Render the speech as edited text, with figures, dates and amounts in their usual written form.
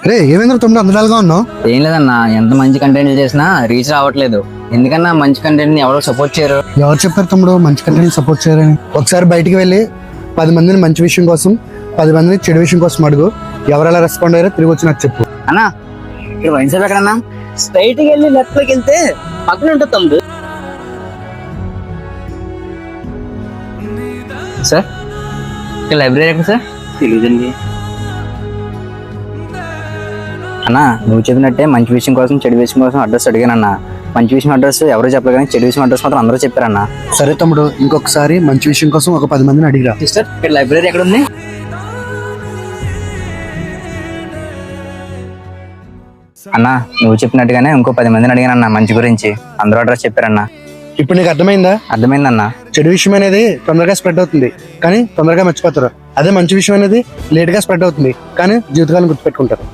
రే ఏమైందో తమ్ముడు అందడాలుగా ఉన్నావు? ఏం లేదన్నా, ఎంత మంచి కంటెంట్ చేసినా రీచ్ రావట్లేదు. ఎందుకన్నా మంచి కంటెంట్ ని ఎవరో సపోర్ట్ చేయరు? ఎవరు చెప్పారు తమ్ముడు మంచి కంటెంట్ సపోర్ట్ చేయరని? ఒకసారి బయటికి వెళ్ళి 10 మందిని మంచి విషయం కోసం 10 మందిని చెడు విషయం కోసం అడుగు. ఎవరు ఎలా రెస్పాండ్ అయ్యారో తిరిగి వచ్చి నాకు చెప్పు. అన్నా ఇక్కడ వైన్ షాప్ ఎక్కడన్నా? స్ట్రైట్ కి వెళ్ళి లెఫ్ట్ లోకి వెళ్తే పక్కన ఉంటుంది తమ్ముడు. సార్ ఇక్కడ లైబ్రరీ ఎక్కడ సార్? తెలియదండి. అన్నా నువ్వు చెప్పినట్టే మంచి విషయం కోసం చెడు విషయం కోసం అడ్రస్ అడిగానన్నా. మంచి విషయం అడ్రస్ ఎవరో చెప్పలేదు కానీ చెడు విషయం అడ్రస్ మాత్రం అందరూ చెప్పారన్నా. సరే తమ్ముడు, ఇంకొకసారి మంచి విషయం కోసం ఒక 10 మందిని అడిగిరా. సిస్టర్ ఇక్కడ లైబ్రరీ ఎక్కడ ఉంది? అన్నా నువ్వు చెప్పినట్టుగానే ఇంకో 10 మందిని అడిగానన్నా మంచి గురించి. అందరూ అడ్రస్ చెప్పారన్నా. ఇప్పుడు నీకు అర్థమైందా? అర్థమైందన్నా. చెడు విషయం అనేది తొందరగా స్ప్రెడ్ అవుతుంది కానీ తొందరగా మర్చిపోతారు. అదే మంచి విషయం అనేది లేట్ గా స్ప్రెడ్ అవుతుంది కానీ జీవితకాలం గుర్తుపెట్టుకుంటారు.